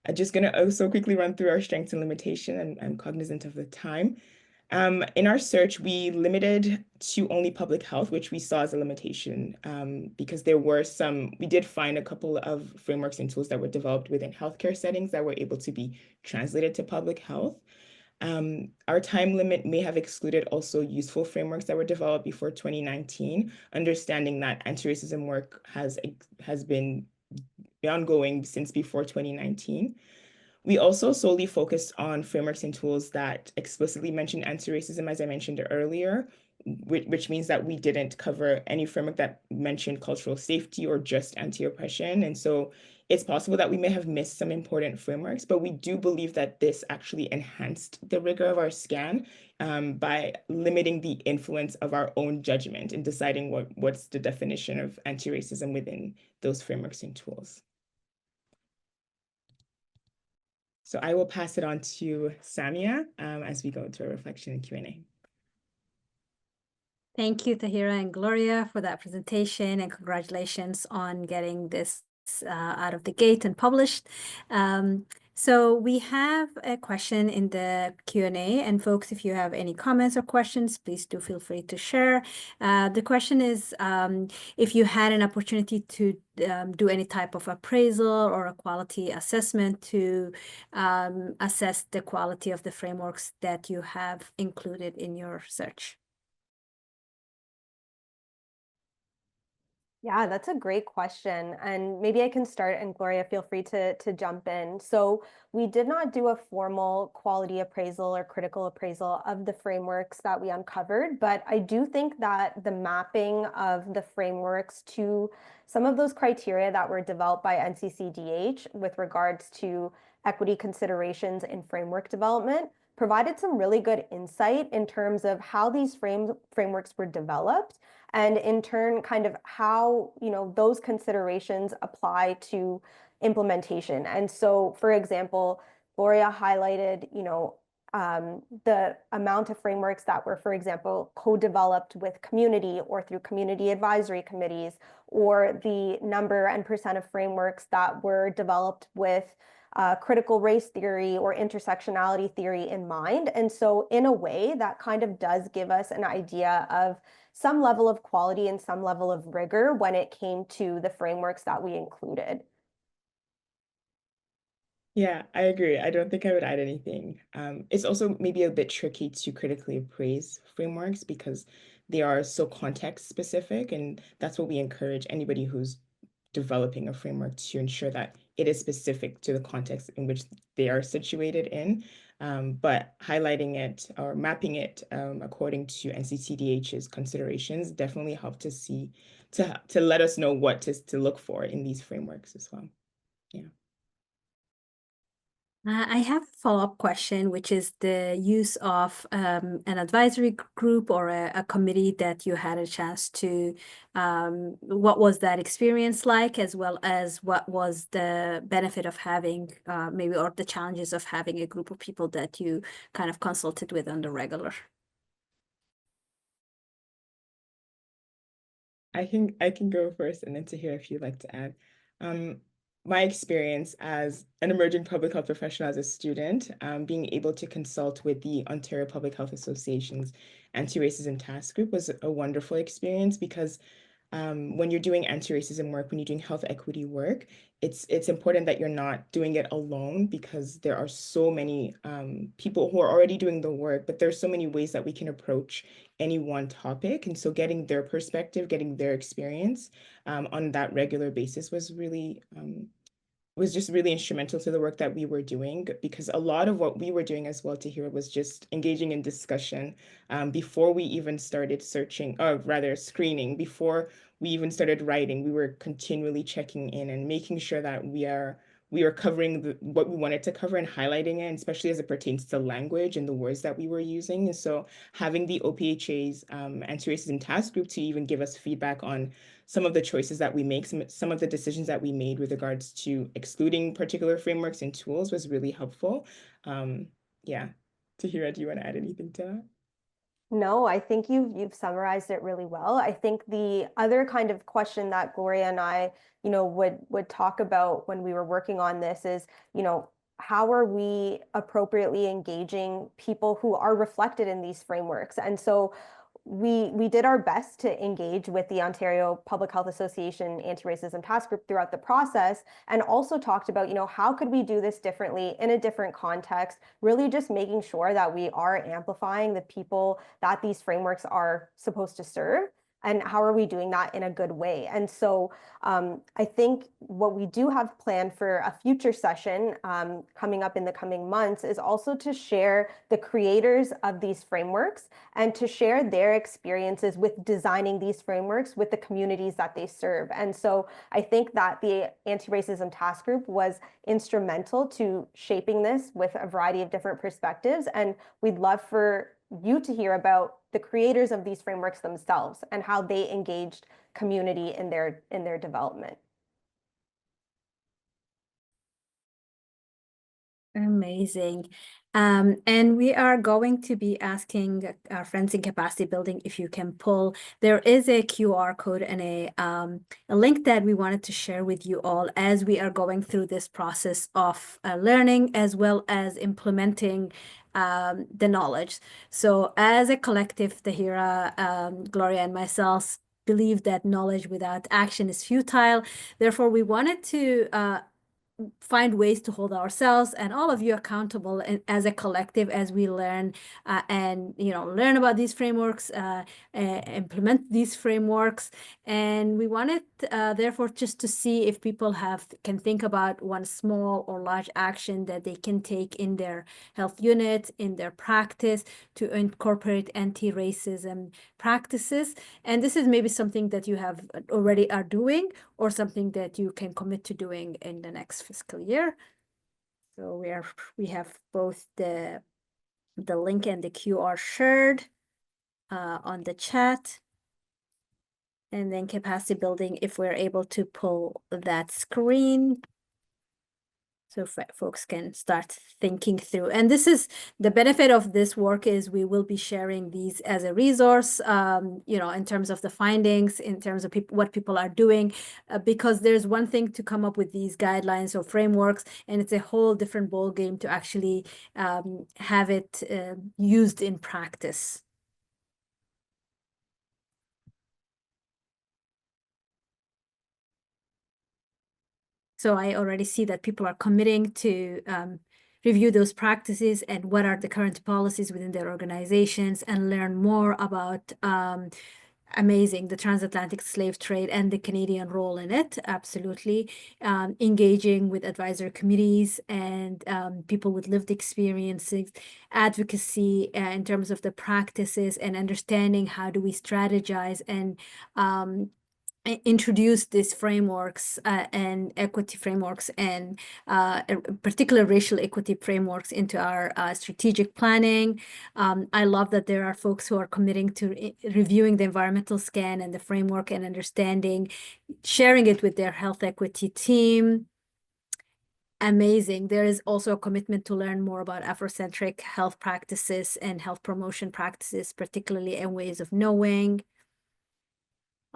I'm just going to also quickly run through our strengths and limitation, and I'm cognizant of the time. In our search, we limited to only public health, which we saw as a limitation because we did find a couple of frameworks and tools that were developed within healthcare settings that were able to be translated to public health. Our time limit may have excluded also useful frameworks that were developed before 2019, understanding that anti-racism work has been ongoing since before 2019. We also solely focused on frameworks and tools that explicitly mention anti-racism, as I mentioned earlier, which means that we didn't cover any framework that mentioned cultural safety or just anti-oppression. And so it's possible that we may have missed some important frameworks, but we do believe that this actually enhanced the rigor of our scan by limiting the influence of our own judgment in deciding what's the definition of anti-racism within those frameworks and tools. So I will pass it on to Samia as we go into a reflection and Q&A. Thank you, Tahira and Gloria, for that presentation, and congratulations on getting this out of the gate and published. So we have a question in the Q&A, and folks, if you have any comments or questions, please do feel free to share. The question is, if you had an opportunity to do any type of appraisal or a quality assessment to assess the quality of the frameworks that you have included in your search. Yeah, that's a great question. And maybe I can start, and Gloria, feel free to jump in. So we did not do a formal quality appraisal or critical appraisal of the frameworks that we uncovered, but I do think that the mapping of the frameworks to some of those criteria that were developed by NCCDH with regards to equity considerations in framework development provided some really good insight in terms of how these frameworks were developed, and in turn, kind of how, those considerations apply to implementation. And so, for example, Gloria highlighted, the amount of frameworks that were, for example, co-developed with community or through community advisory committees, or the number and percent of frameworks that were developed with critical race theory or intersectionality theory in mind. And so in a way, that kind of does give us an idea of some level of quality and some level of rigor when it came to the frameworks that we included. Yeah, I agree. I don't think I would add anything. It's also maybe a bit tricky to critically appraise frameworks because they are so context specific, and that's what we encourage anybody who's developing a framework to ensure that it is specific to the context in which they are situated in. But highlighting it or mapping it according to NCTDH's considerations definitely help to see, to let us know what to look for in these frameworks as well. Yeah. I have a follow-up question, which is the use of an advisory group or a committee that you had a chance to, what was that experience like, as well as what was the benefit of having maybe, or the challenges of having a group of people that you kind of consulted with on the regular? I can go first, and then Tahira, if you'd like to add. My experience as an emerging public health professional as a student, being able to consult with the Ontario Public Health Association's Anti-Racism Task Group was a wonderful experience because when you're doing anti-racism work, when you're doing health equity work, it's important that you're not doing it alone because there are so many people who are already doing the work, but there's so many ways that we can approach any one topic. And so getting their perspective, getting their experience on that regular basis was just really instrumental to the work that we were doing, because a lot of what we were doing as well, to hear, was just engaging in discussion before we even started searching, or rather screening, before we even started writing. We were continually checking in and making sure that we are covering what we wanted to cover and highlighting it, especially as it pertains to language and the words that we were using. And so having the OPHA's anti-racism task group to even give us feedback on some of the choices that we make, some of the decisions that we made with regards to excluding particular frameworks and tools was really helpful. Yeah. Tahira, do you want to add anything to that? No, I think you've summarized it really well. I think the other kind of question that Gloria and I, would talk about when we were working on this is, how are we appropriately engaging people who are reflected in these frameworks? And so we did our best to engage with the Ontario Public Health Association Anti-Racism Task Group throughout the process, and also talked about, how could we do this differently in a different context, really just making sure that we are amplifying the people that these frameworks are supposed to serve, and how are we doing that in a good way. And so I think what we do have planned for a future session coming up in the coming months is also to share the creators of these frameworks and to share their experiences with designing these frameworks with the communities that they serve. And so I think that the Anti-Racism Task Group was instrumental to shaping this with a variety of different perspectives. And we'd love for you to hear about the creators of these frameworks themselves and how they engaged community in their development. Amazing. And we are going to be asking our friends in capacity building if you can pull. There is a QR code and a link that we wanted to share with you all as we are going through this process of learning as well as implementing the knowledge. So as a collective, Tahira, Gloria, and myself believe that knowledge without action is futile. Therefore, we wanted to find ways to hold ourselves and all of you accountable as a collective as we learn and learn about these frameworks, implement these frameworks. And we wanted therefore just to see if people can think about one small or large action that they can take in their health unit, in their practice, to incorporate anti-racism practices. And this is maybe something that you have already are doing, or something that you can commit to doing in the next fiscal year. So we have both the link and the QR shared on the chat. And then capacity building, if we're able to pull that screen, so folks can start thinking through. And this is the benefit of this work, is we will be sharing these as a resource, in terms of the findings, in terms of what people are doing, because there's one thing to come up with these guidelines or frameworks, and it's a whole different ball game to actually have it used in practice. So I already see that people are committing to review those practices and what are the current policies within their organizations, and learn more about amazing, the transatlantic slave trade and the Canadian role in it, absolutely. Engaging with advisory committees and people with lived experiences, advocacy in terms of the practices and understanding how do we strategize and introduce these frameworks and equity frameworks and particular racial equity frameworks into our strategic planning. I love that there are folks who are committing to reviewing the environmental scan and the framework and understanding, sharing it with their health equity team. Amazing. There is also a commitment to learn more about Afrocentric health practices and health promotion practices, particularly in ways of knowing.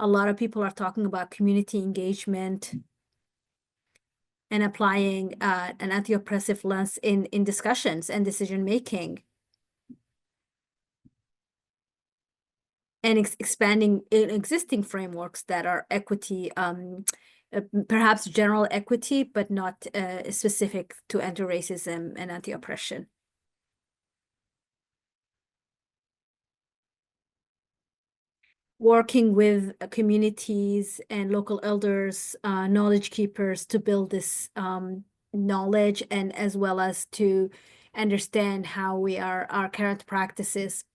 A lot of people are talking about community engagement and applying an anti-oppressive lens in discussions and decision-making. And expanding existing frameworks that are equity, perhaps general equity, but not specific to anti-racism and anti-oppression. Working with communities and local elders, knowledge keepers to build this knowledge and as well as to understand how our current practices.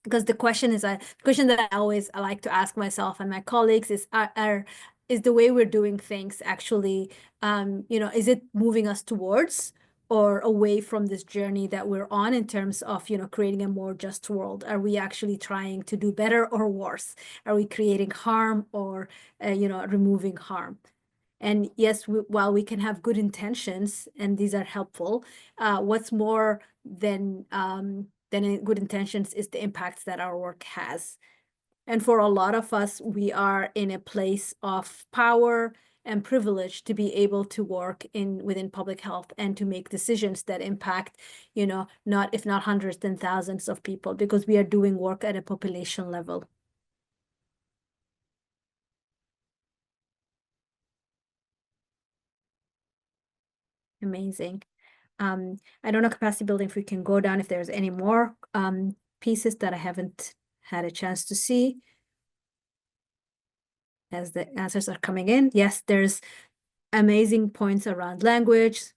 Because the question that I like to ask myself and my colleagues is the way we're doing things actually, is it moving us towards or away from this journey that we're on in terms of, creating a more just world? Are we actually trying to do better or worse? Are we creating harm or, removing harm? And yes, while we can have good intentions and these are helpful, what's more than good intentions is the impacts that our work has. And for a lot of us, we are in a place of power and privilege to be able to work within public health and to make decisions that impact, not if not hundreds, then thousands of people, because we are doing work at a population level. Amazing. I don't know, capacity building, if we can go down, if there's any more pieces that I haven't had a chance to see as the answers are coming in. Yes, there's amazing points around language.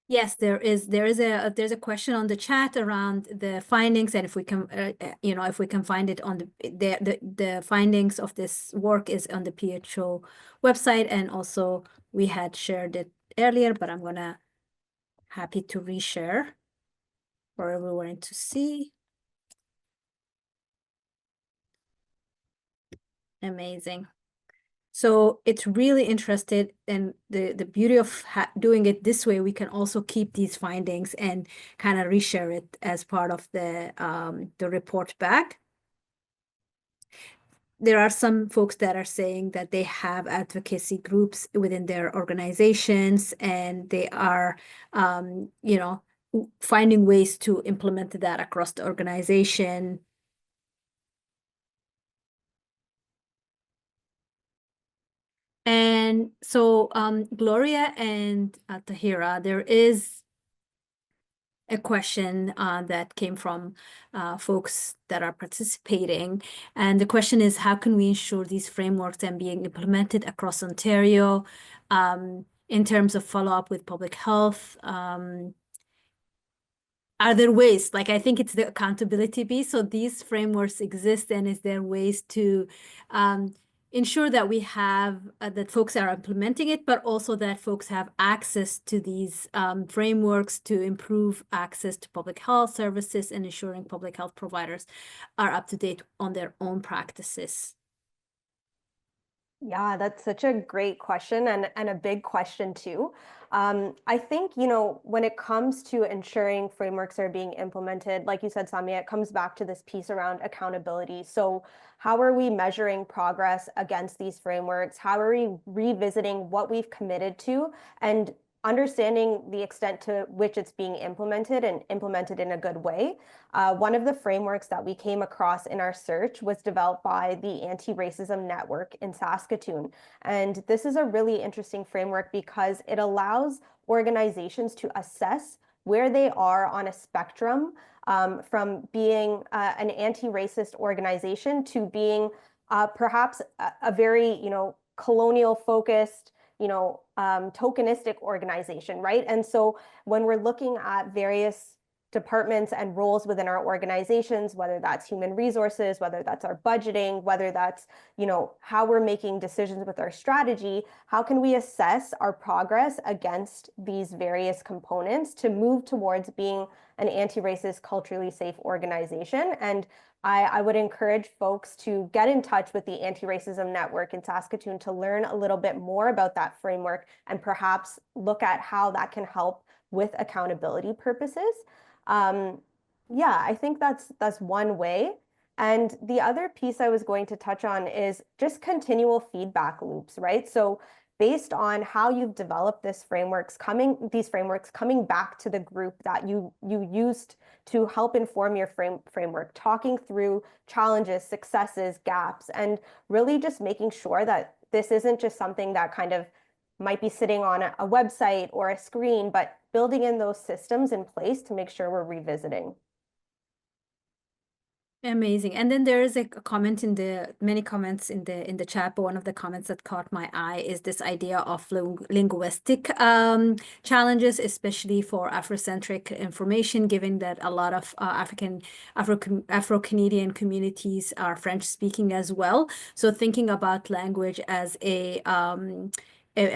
Yes, there's a question on the chat around the findings, and if we can, if we can find it on the findings of this work is on the PHO website, and also we had shared it earlier, but I'm happy to reshare for everyone to see. Amazing. So it's really interested in the beauty of doing it this way. We can also keep these findings and kind of reshare it as part of the report back. There are some folks that are saying that they have advocacy groups within their organizations and they are, finding ways to implement that across the organization. And so Gloria and Tahira, there is a question that came from folks that are participating. And the question is, how can we ensure these frameworks are being implemented across Ontario in terms of follow-up with public health? Are there ways, like I think it's the accountability piece. So these frameworks exist, and is there ways to ensure that we have, that folks are implementing it, but also that folks have access to these frameworks to improve access to public health services and ensuring public health providers are up to date on their own practices? Yeah, that's such a great question and a big question too. I think, when it comes to ensuring frameworks are being implemented, like you said, Samia, it comes back to this piece around accountability. So how are we measuring progress against these frameworks? How are we revisiting what we've committed to? And understanding the extent to which it's being implemented and implemented in a good way. One of the frameworks that we came across in our search was developed by the Anti-Racism Network in Saskatoon. And this is a really interesting framework because it allows organizations to assess where they are on a spectrum from being an anti-racist organization to being perhaps a very, colonial focused, tokenistic organization, right? And so when we're looking at various departments and roles within our organizations, whether that's human resources, whether that's our budgeting, whether that's, how we're making decisions with our strategy, how can we assess our progress against these various components to move towards being an anti-racist, culturally safe organization? And I would encourage folks to get in touch with the Anti-Racism Network in Saskatoon to learn a little bit more about that framework and perhaps look at how that can help with accountability purposes. Yeah, I think that's one way. And the other piece I was going to touch on is just continual feedback loops, right? So based on how you've developed these frameworks coming back to the group that you used to help inform your framework, talking through challenges, successes, gaps, and really just making sure that this isn't just something that kind of might be sitting on a website or a screen, but building in those systems in place to make sure we're revisiting. Amazing. And then there is a comment in many comments in the chat, but one of the comments that caught my eye is this idea of linguistic challenges, especially for Afrocentric information, given that a lot of Afro-Canadian communities are French speaking as well. So thinking about language as a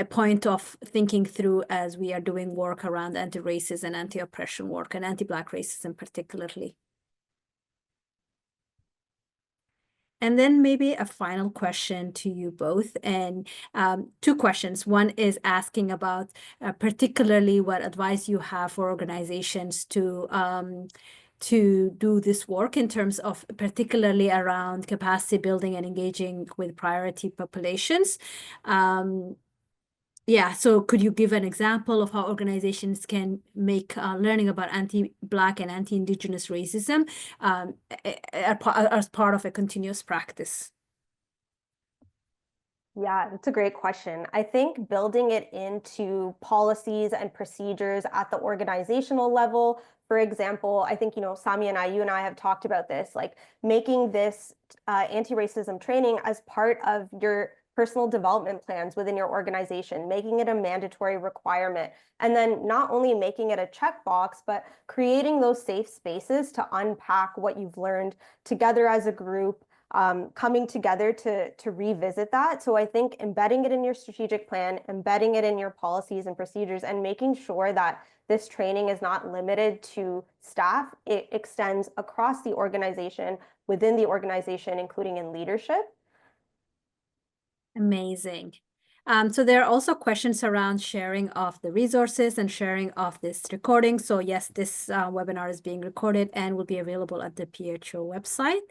point of thinking through as we are doing work around anti-racism and anti-oppression work and anti-Black racism particularly. And then maybe a final question to you both, and two questions. One is asking about particularly what advice you have for organizations to do this work in terms of particularly around capacity building and engaging with priority populations. Yeah, so could you give an example of how organizations can make learning about anti-Black and anti-Indigenous racism as part of a continuous practice? Yeah, that's a great question. I think building it into policies and procedures at the organizational level, for example, I think, Sami and you and I have talked about this, like making this anti-racism training as part of your personal development plans within your organization, making it a mandatory requirement, and then not only making it a checkbox, but creating those safe spaces to unpack what you've learned together as a group, coming together to revisit that. So I think embedding it in your strategic plan, embedding it in your policies and procedures, and making sure that this training is not limited to staff. It extends across the organization, within the organization, including in leadership. Amazing. So there are also questions around sharing of the resources and sharing of this recording. So yes, this webinar is being recorded and will be available at the PHO website.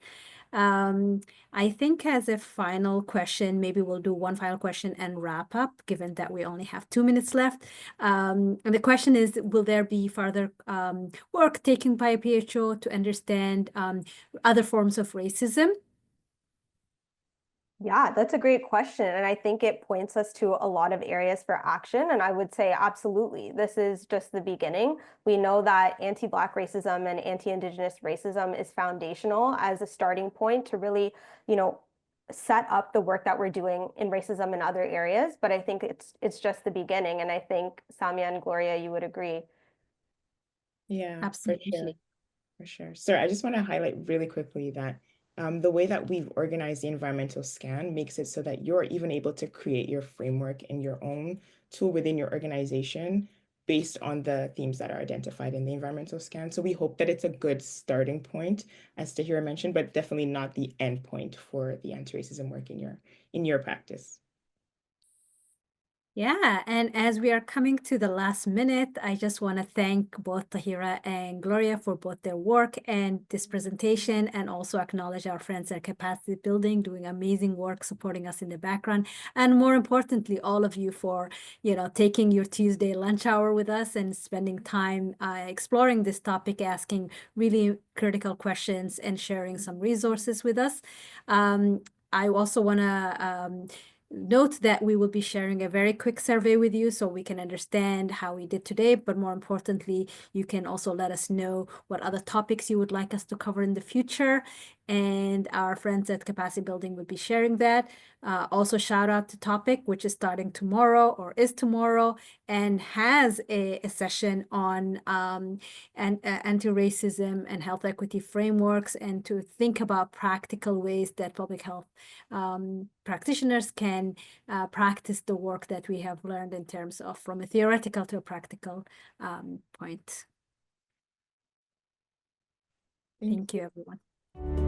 I think as a final question, maybe we'll do one final question and wrap up, given that we only have 2 minutes left. And the question is, will there be further work taken by PHO to understand other forms of racism? Yeah, that's a great question. And I think it points us to a lot of areas for action. And I would say, absolutely, this is just the beginning. We know that anti-Black racism and anti-Indigenous racism is foundational as a starting point to really, set up the work that we're doing in racism in other areas. But I think it's just the beginning. And I think Samia and Gloria, you would agree. Yeah, Absolutely. For sure. So I just want to highlight really quickly that the way that we've organized the environmental scan makes it so that you're even able to create your framework and your own tool within your organization based on the themes that are identified in the environmental scan. So we hope that it's a good starting point, as Tahira mentioned, but definitely not the end point for the anti-racism work in your practice. Yeah, and as we are coming to the last minute, I just want to thank both Tahira and Gloria for both their work and this presentation, and also acknowledge our friends at Capacity Building doing amazing work supporting us in the background. And more importantly, all of you for, taking your Tuesday lunch hour with us and spending time exploring this topic, asking really critical questions and sharing some resources with us. I also want to note that we will be sharing a very quick survey with you so we can understand how we did today, but more importantly, you can also let us know what other topics you would like us to cover in the future. And our friends at Capacity Building will be sharing that. Also, shout out to Topic, which is starting tomorrow or is tomorrow, and has a session on anti-racism and health equity frameworks, and to think about practical ways that public health practitioners can practice the work that we have learned in terms of from a theoretical to a practical point. Thank you, everyone.